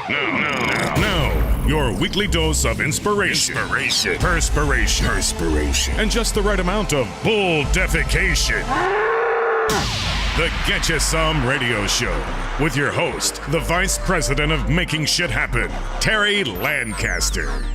Now, your weekly dose of inspiration, perspiration, and just the right amount of bull defecation. The Get You Some Radio Show with your host, the Vice President of Making Shit Happen, Terry Lancaster.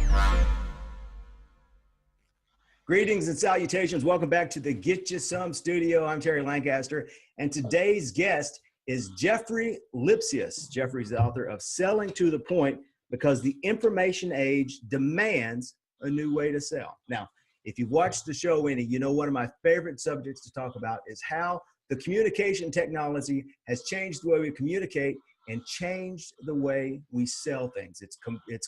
Greetings and salutations. Welcome back to the Get You Some studio. I'm Terry Lancaster, and today's guest is Jeffrey Lipsius. Jeffrey's the author of Selling to the Point because the information age demands a new way to sell. Now, if you've watched the show any, you know one of my favorite subjects to talk about is how the communication technology has changed the way we communicate and changed the way we sell things. It's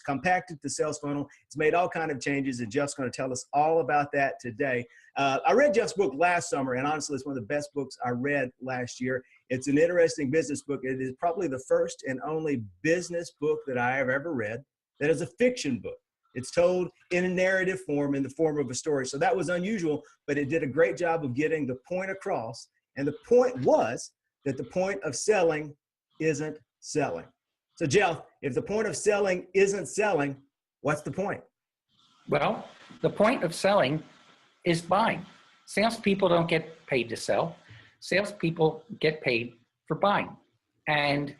compacted the sales funnel. It's made all kinds of changes, and Jeff's going to tell us all about that today. I read Jeff's book last summer, and honestly, it's one of the best books I read last year. It's an interesting business book. It is probably the first and only business book that I have ever read that is a fiction book. It's told in a narrative form, in the form of a story. So that was unusual, but it did a great job of getting the point across. And the point was that the point of selling isn't selling. So Jeff, if the point of selling isn't selling, what's the point? Well, the point of selling is buying. Salespeople don't get paid to sell. Salespeople get paid for buying. And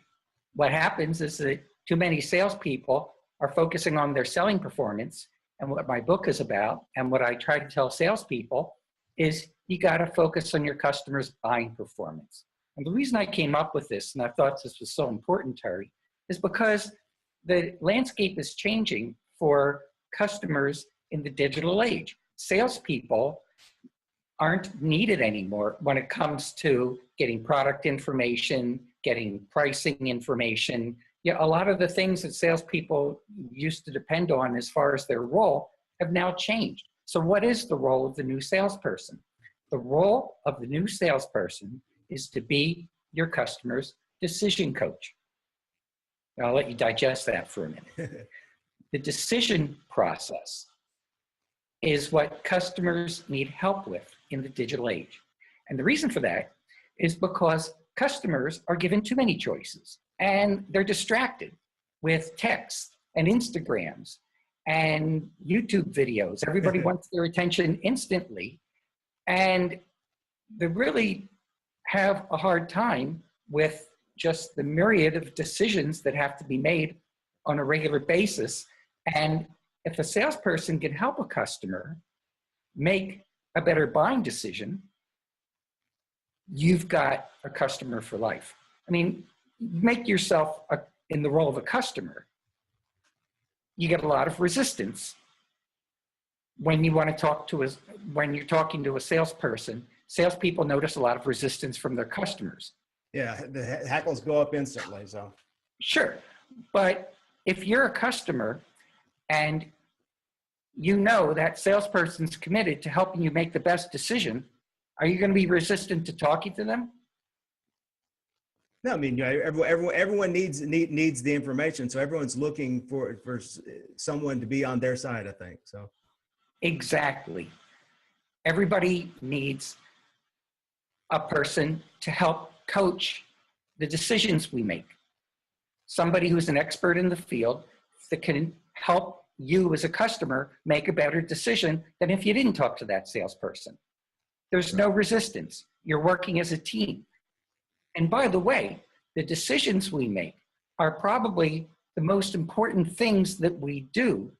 what happens is that too many salespeople are focusing on their selling performance. And what my book is about, and what I try to tell salespeople, is you got to focus on your customers' buying performance. And the reason I came up with this, and I thought this was so important, Terry, is because the landscape is changing for customers in the digital age. Salespeople aren't needed anymore when it comes to getting product information, getting pricing information. Yeah, a lot of the things that salespeople used to depend on as far as their role have now changed. So what is the role of the new salesperson? The role of the new salesperson is to be your customer's decision coach. I'll let you digest that for a minute. The decision process is what customers need help with in the digital age. And the reason for that is because customers are given too many choices and they're distracted with text and Instagrams and YouTube videos. Everybody wants their attention instantly, and they really have a hard time with just the myriad of decisions that have to be made on a regular basis. And if a salesperson can help a customer make a better buying decision, you've got a customer for life. I mean, make yourself in the role of a customer. You get a lot of resistance when you want to talk to when you're talking to a salesperson. Salespeople notice a lot of resistance from their customers. Yeah, the hackles go up instantly. So sure, but if you're a customer and you know that salesperson's committed to helping you make the best decision, are you going to be resistant to talking to them? No, I mean, everyone needs the information, so everyone's looking for someone to be on their side, I think. So exactly, everybody needs a person to help coach the decisions we make. Somebody who's an expert in the field that can help you as a customer make a better decision than if you didn't talk to that salesperson. There's no resistance. You're working as a team. And by the way, the decisions we make are probably the most important things that we do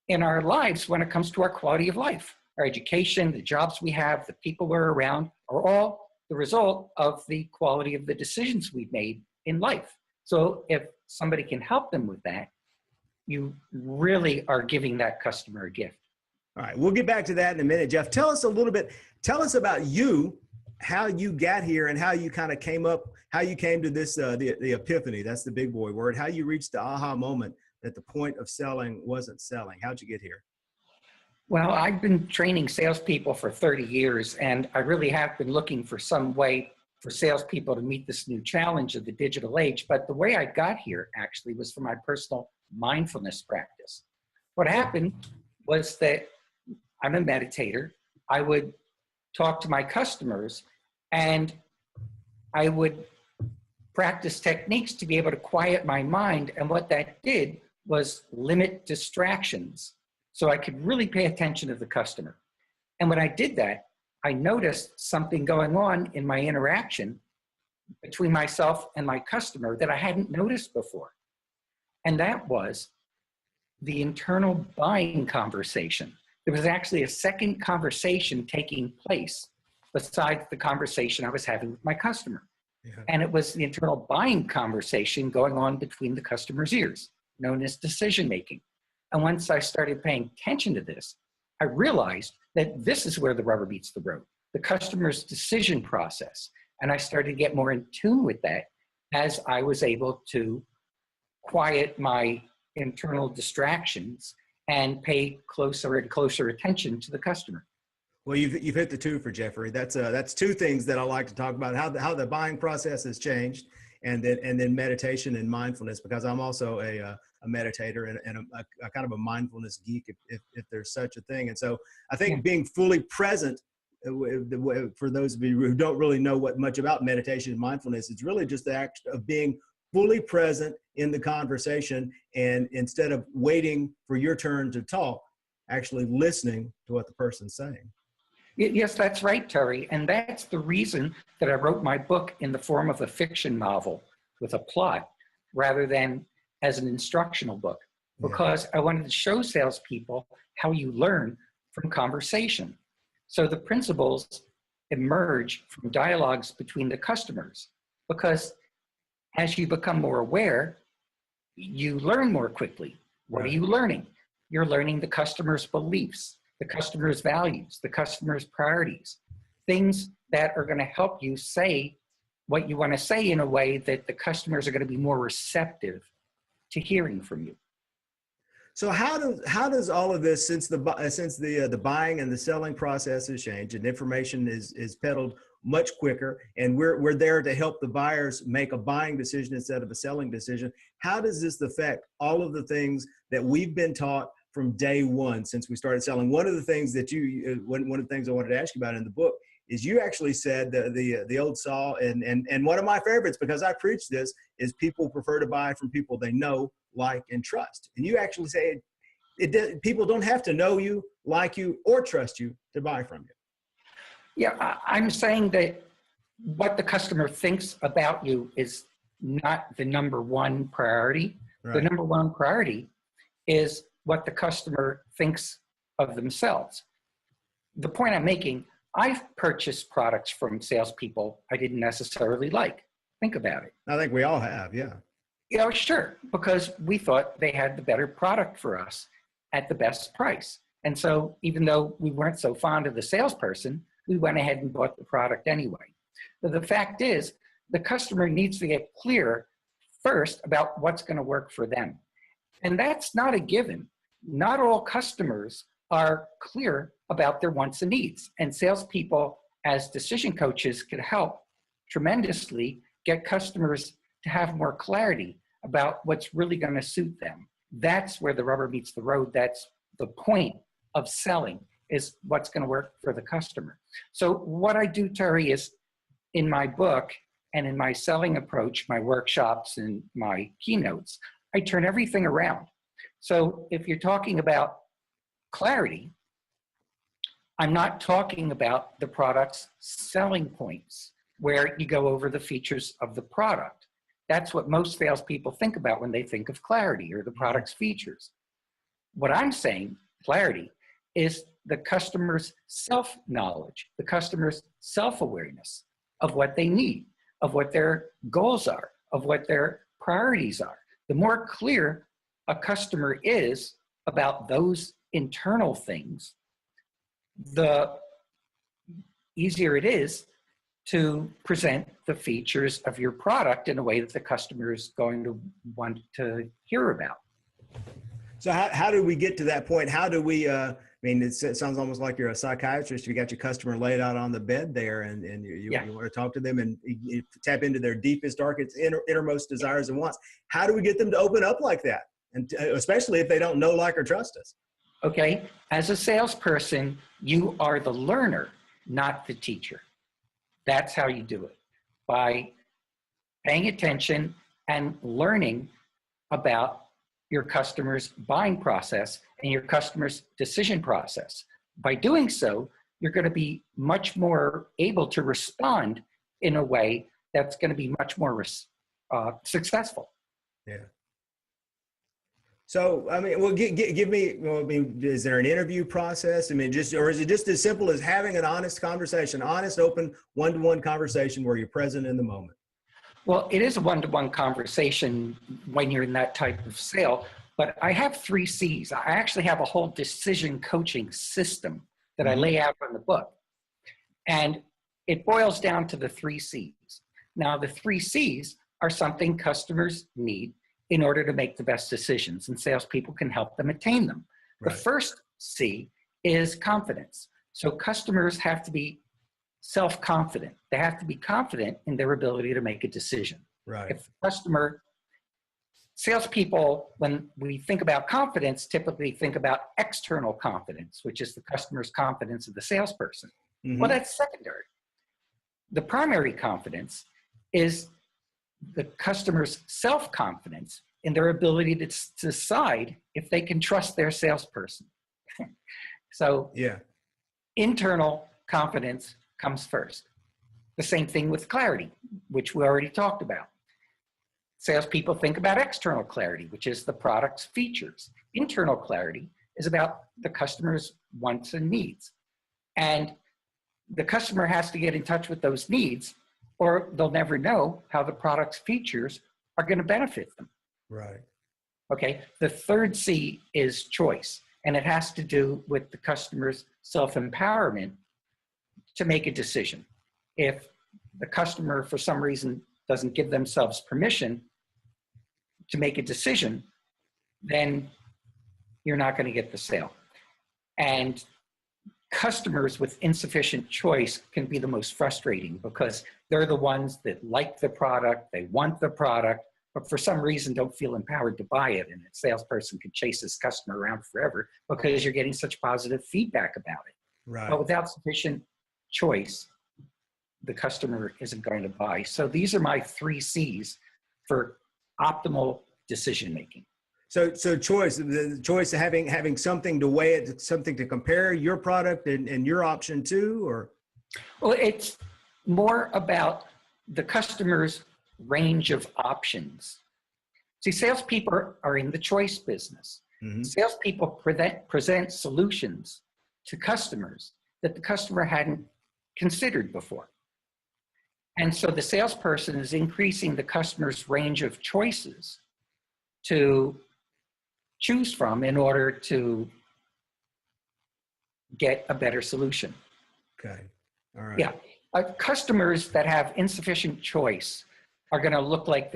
in our lives when it comes to our quality of life. Our education, the jobs we have, the people we're around are all the result of the quality of the decisions we've made in life. So if somebody can help them with that, you really are giving that customer a gift. All right, we'll get back to that in a minute. Jeff, tell us about you, how you got here and how you kind of came to this, the epiphany, that's the big boy word, how you reached the aha moment that the point of selling wasn't selling. How'd you get here? Well, I've been training salespeople for 30 years, and I really have been looking for some way for salespeople to meet this new challenge of the digital age. But the way I got here actually was from my personal mindfulness practice. What happened was that I'm a meditator. I would talk to my customers and I would practice techniques to be able to quiet my mind. And what that did was limit distractions so I could really pay attention to the customer. And when I did that, I noticed something going on in my interaction between myself and my customer that I hadn't noticed before. And that was the internal buying conversation. There was actually a second conversation taking place besides the conversation I was having with my customer. Yeah. And it was the internal buying conversation going on between the customer's ears, known as decision-making. And once I started paying attention to this, I realized that this is where the rubber meets the road, the customer's decision process. And I started to get more in tune with that as I was able to quiet my internal distractions and pay closer and closer attention to the customer. Well, you've hit the two for Jeffrey. That's two things that I like to talk about: how the buying process has changed, and then meditation and mindfulness. Because I'm also a meditator and a kind of a mindfulness geek, if there's such a thing. And so I think being fully present, for those of you who don't really know much about meditation and mindfulness, it's really just the act of being fully present in the conversation, and instead of waiting for your turn to talk, actually listening to what the person's saying. Yes, that's right, Terry. And that's the reason that I wrote my book in the form of a fiction novel with a plot rather than as an instructional book, because I wanted to show salespeople how you learn from conversation. So the principles emerge from dialogues between the customers, because as you become more aware, you learn more quickly. What are you learning? You're learning the customer's beliefs, the customer's values, the customer's priorities, things that are going to help you say what you want to say in a way that the customers are going to be more receptive to hearing from you. So how does all of this, since the buying and the selling process has changed and information is peddled much quicker, and we're there to help the buyers make a buying decision instead of a selling decision, how does this affect all of the things that we've been taught from day one since we started selling? One of the things that one of the things I wanted to ask you about in the book is you actually said the old saw, and one of my favorites, because I preach this, is people prefer to buy from people they know, like, and trust. And you actually say people don't have to know you, like you, or trust you to buy from you. Yeah, I'm saying that what the customer thinks about you is not the number one priority. Right. The number one priority is what the customer thinks of themselves. The point I'm making, I've purchased products from salespeople I didn't necessarily like. Think about it. I think we all have, yeah. Sure, because we thought they had the better product for us at the best price. And so even though we weren't so fond of the salesperson, we went ahead and bought the product anyway. But the fact is, the customer needs to get clear first about what's going to work for them. And that's not a given. Not all customers are clear about their wants and needs. And salespeople, as decision coaches, could help tremendously get customers to have more clarity about what's really going to suit them. That's where the rubber meets the road. That's the point of selling, is what's going to work for the customer. So what I do, Terry, is in my book and in my selling approach, my workshops and my keynotes, I turn everything around. So if you're talking about clarity, I'm not talking about the product's selling points, where you go over the features of the product. That's what most salespeople think about when they think of clarity, or the product's features. What I'm saying, clarity, is the customer's self-knowledge, the customer's self-awareness of what they need, of what their goals are, of what their priorities are. The more clear a customer is about those internal things, the easier it is to present the features of your product in a way that the customer is going to want to hear about. So how do we get to that point? How do we, I mean, it sounds almost like you're a psychiatrist. You got your customer laid out on the bed there, and you want to talk to them and you tap into their deepest, darkest, innermost desires and wants. How do we get them to open up like that? And especially if they don't know, like, or trust us. Okay. As a salesperson, you are the learner, not the teacher. That's how you do it, by paying attention and learning about your customer's buying process and your customer's decision process. By doing so, you're going to be much more able to respond in a way that's going to be much more successful. Yeah. So, I mean, well, give me, well, I mean, is there an interview process? I mean, or is it just as simple as having an honest conversation, honest, open, one-to-one conversation where you're present in the moment? Well, it is a one-to-one conversation when you're in that type of sale, but I have 3 C's. I actually have a whole decision coaching system that I lay out in the book. And it boils down to the 3 C's. Now, the 3 C's are something customers need in order to make the best decisions, and salespeople can help them attain them. Right. The first C is confidence. So customers have to be self-confident. They have to be confident in their ability to make a decision. Right. If the salespeople, when we think about confidence, typically think about external confidence, which is the customer's confidence of the salesperson. Mm-hmm. Well, that's secondary. The primary confidence is the customer's self-confidence in their ability to decide if they can trust their salesperson. So internal confidence comes first. The same thing with clarity, which we already talked about. Salespeople think about external clarity, which is the product's features. Internal clarity is about the customer's wants and needs. And the customer has to get in touch with those needs, or they'll never know how the product's features are going to benefit them. Right. Okay. The third C is choice, and it has to do with the customer's self-empowerment to make a decision. If the customer, for some reason, doesn't give themselves permission to make a decision, then you're not going to get the sale. And customers with insufficient choice can be the most frustrating because they're the ones that like the product, they want the product, but for some reason don't feel empowered to buy it. And a salesperson could chase this customer around forever because you're getting such positive feedback about it. Right. But without sufficient choice, the customer isn't going to buy. So these are my 3 C's for optimal decision making. So choice, the choice of having something to weigh it, something to compare your product and your option to, or? Well, it's more about the customer's range of options. See, salespeople are in the choice business. Mm-hmm. Salespeople present solutions to customers that the customer hadn't considered before. And so the salesperson is increasing the customer's range of choices to choose from in order to get a better solution. Okay. All right. Yeah. Customers that have insufficient choice are going to look like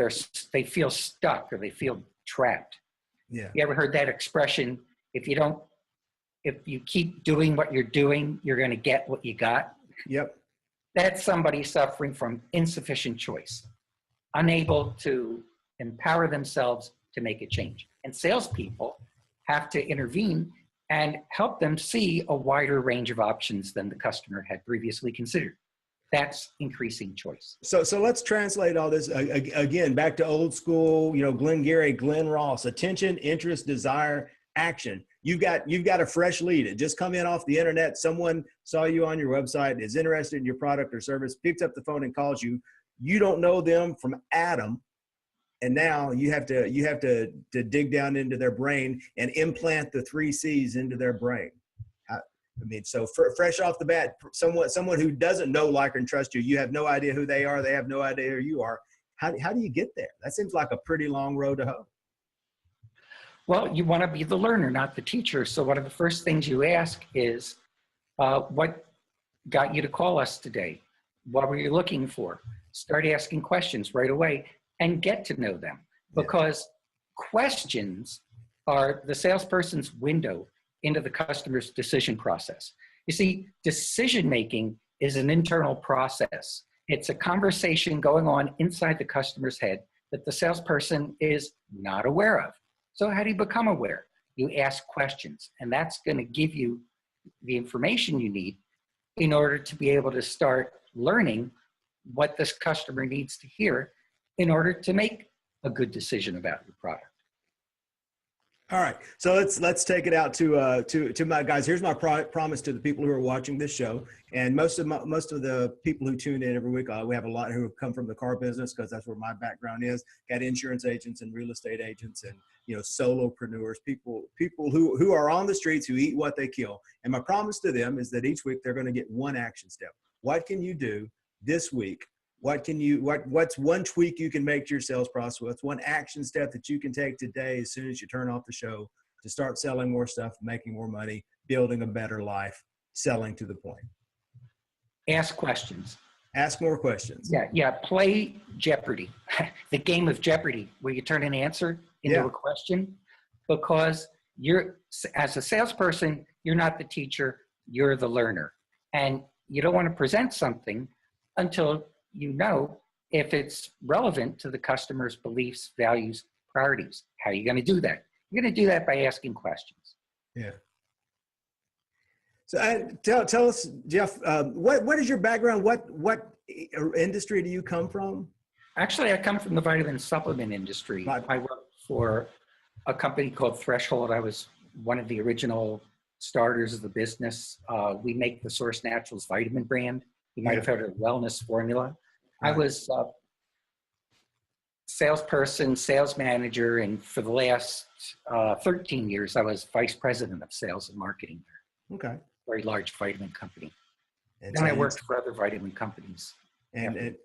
they feel stuck or they feel trapped. Yeah. You ever heard that expression? If you keep doing what you're doing, you're going to get what you got. Yep. That's somebody suffering from insufficient choice, unable to empower themselves to make a change. And salespeople have to intervene and help them see a wider range of options than the customer had previously considered. That's increasing choice. So let's translate all this again back to old school, Glengarry, Glenn Ross: attention, interest, desire, action. You've got a fresh lead. It just come in off the internet. Someone saw you on your website, is interested in your product or service, picks up the phone and calls you. You don't know them from Adam. And now you have to dig down into their brain and implant the 3 C's into their brain. I mean, so fresh off the bat, someone who doesn't know, like, and trust you, you have no idea who they are. They have no idea who you are. How do you get there? That seems like a pretty long road to hoe. Well, you want to be the learner, not the teacher. So one of the first things you ask is, what got you to call us today? What were you looking for? Start asking questions right away and get to know them, because questions are the salesperson's window into the customer's decision process. You see, decision-making is an internal process. It's a conversation going on inside the customer's head that the salesperson is not aware of. So how do you become aware? You ask questions, and that's going to give you the information you need in order to be able to start learning what this customer needs to hear in order to make a good decision about your product. All right, so let's take it out to my guys. Here's my promise to the people who are watching this show, and most of the people who tune in every week. We have a lot who have come from the car business because that's where my background is. Got insurance agents and real estate agents, and solopreneurs, people who are on the streets who eat what they kill. And my promise to them is that each week they're going to get one action step. What can you do this week? What's one tweak you can make to your sales process? What's one action step that you can take today as soon as you turn off the show to start selling more stuff, making more money, building a better life, selling to the point? Ask questions. Ask more questions. Yeah. Play Jeopardy, the game of Jeopardy, where you turn an answer into a question, because as a salesperson, you're not the teacher, you're the learner. And you don't want to present something until you know if it's relevant to the customer's beliefs, values, priorities. How are you going to do that? You're going to do that by asking questions. Yeah. So tell us, Jeff, what is your background? What industry do you come from? Actually, I come from the vitamin supplement industry. I worked for a company called Threshold. I was one of the original starters of the business. We make the Source Naturals vitamin brand. You might have heard of Wellness Formula. I was a salesperson, sales manager, and for the last 13 years, I was vice president of sales and marketing there. Okay. Very large vitamin company. And then I worked for other vitamin companies. And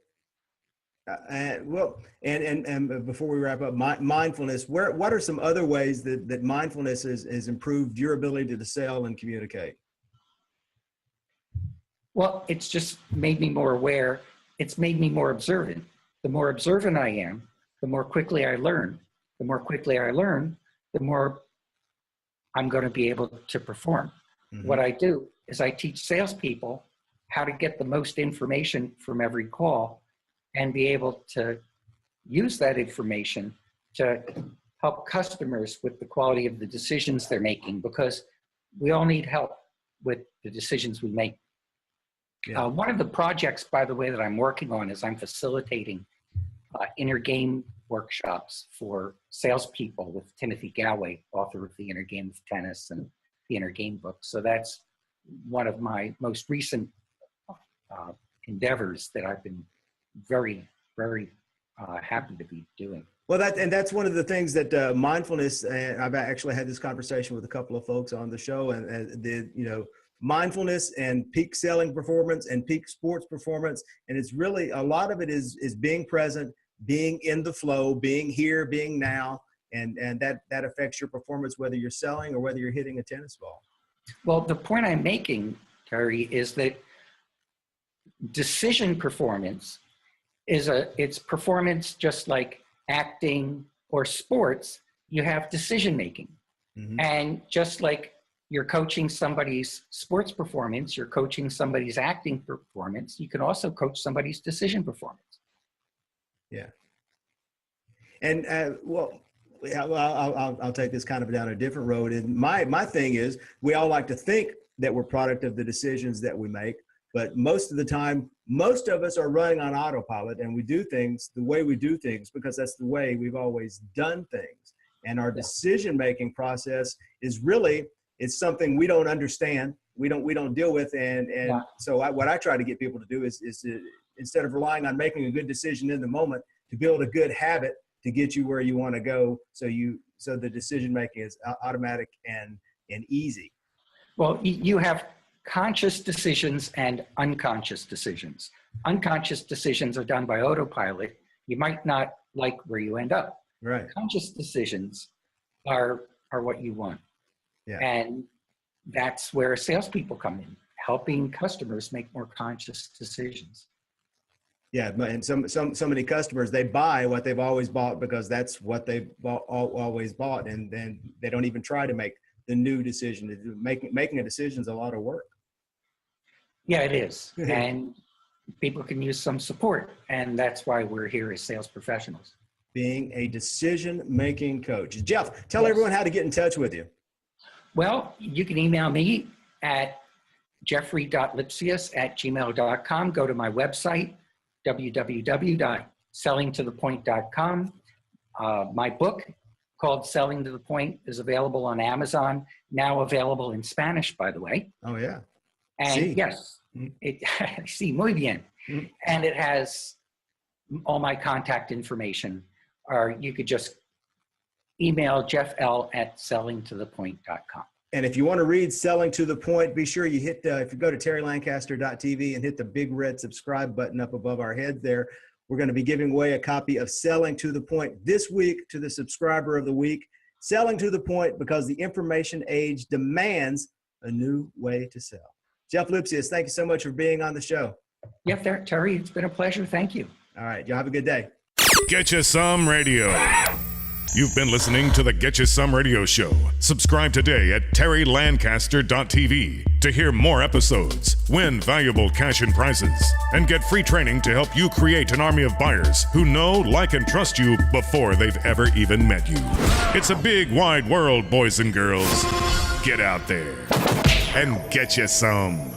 before we wrap up, mindfulness. What are some other ways that mindfulness has improved your ability to sell and communicate? Well, it's just made me more aware. It's made me more observant. The more observant I am, the more quickly I learn. The more quickly I learn, the more I'm going to be able to perform. Mm-hmm. What I do is I teach salespeople how to get the most information from every call and be able to use that information to help customers with the quality of the decisions they're making, because we all need help with the decisions we make. Yeah. One of the projects, by the way, that I'm working on is I'm facilitating inner game workshops for salespeople with Timothy Galway, author of The Inner Game of Tennis and the Inner Game book. So that's one of my most recent endeavors that I've been very, very happy to be doing. Well, that's one of the things that mindfulness, and I've actually had this conversation with a couple of folks on the show, and mindfulness and peak selling performance and peak sports performance. And it's really, a lot of it is being present, being in the flow, being here, being now. And that affects your performance, whether you're selling or whether you're hitting a tennis ball. Well, the point I'm making, Terry, is that decision performance it's performance just like acting or sports. You have decision making. Mm-hmm. And just like you're coaching somebody's sports performance, you're coaching somebody's acting performance, you can also coach somebody's decision performance. Yeah. And I'll take this kind of down a different road. And my thing is, we all like to think that we're product of the decisions that we make, but most of the time, most of us are running on autopilot, and we do things the way we do things because that's the way we've always done things. And our decision-making process is really, it's something we don't understand, we don't deal with, so what I try to get people to do is to, instead of relying on making a good decision in the moment, to build a good habit to get you where you want to go, so the decision making is automatic and easy. Well, you have conscious decisions and unconscious decisions. Unconscious decisions are done by autopilot. You might not like where you end up. Right. Conscious decisions are what you want. Yeah. And that's where salespeople come in, helping customers make more conscious decisions. Yeah, and so many customers, they buy what they've always bought because that's what they've always bought, and then they don't even try to make the new decision. Making a decision is a lot of work. Yeah, it is. And people can use some support, and that's why we're here as sales professionals. Being a decision-making coach. Jeff, tell everyone how to get in touch with you. Well, you can email me at jeffrey.lipsius@gmail.com. Go to my website, www.jeffrey sellingtothepoint.com. My book called Selling to the Point is available on Amazon, now available in Spanish, by the way. Oh, yeah. And Sí. yes, sí, muy bien. And it has all my contact information, or you could just email jeffl@sellingtothepoint.com. And if you want to read Selling to the Point, be sure you hit if you go to terrylancaster.tv and hit the big red subscribe button up above our head there. We're going to be giving away a copy of Selling to the Point this week to the subscriber of the week. Selling to the Point, because the information age demands a new way to sell. Jeff Lipsius, thank you so much for being on the show. Yeah, Terry, it's been a pleasure. Thank you. All right, y'all have a good day. Get You Some Radio. You've been listening to the Get You Some Radio Show. Subscribe today at terrylancaster.tv to hear more episodes, win valuable cash and prizes, and get free training to help you create an army of buyers who know, like, and trust you before they've ever even met you. It's a big, wide world, boys and girls. Get out there and get you some.